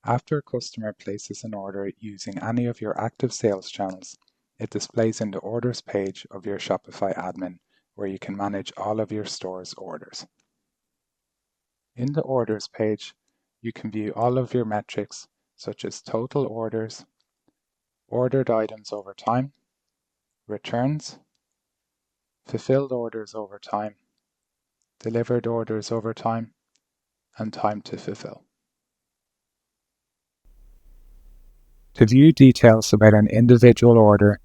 After a customer places an order using any of your active sales channels, it displays in the Orders page of your Shopify admin, where you can manage all of your store's orders. In the Orders page, you can view all of your metrics, such as total orders, ordered items over time, returns, fulfilled orders over time, delivered orders over time, and time to fulfill. To view details about an individual order,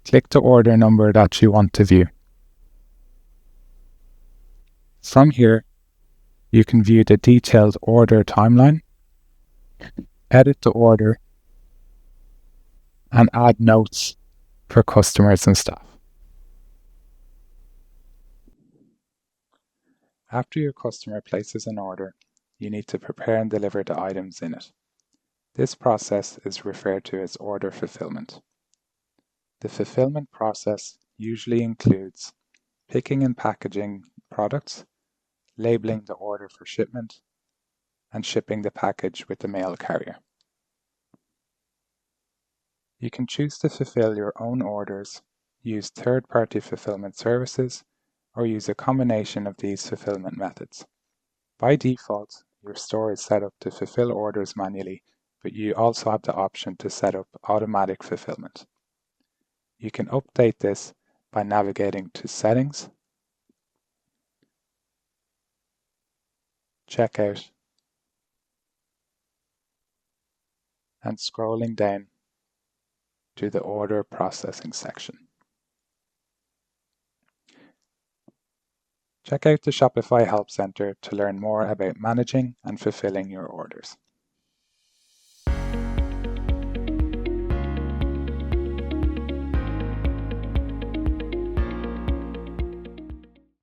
click the order number that you want to view. From here, you can view the detailed order timeline, edit the order, and add notes for customers and staff. After your customer places an order, you need to prepare and deliver the items in it. This process is referred to as order fulfillment. The fulfillment process usually includes picking and packaging products, labeling the order for shipment, and shipping the package with the mail carrier. You can choose to fulfill your own orders, use third-party fulfillment services, or use a combination of these fulfillment methods. By default, your store is set up to fulfill orders manually, but you also have the option to set up automatic fulfillment. You can update this by navigating to Settings, Checkout, and scrolling down to the Order Processing section. Check out the Shopify Help Center to learn more about managing and fulfilling your orders.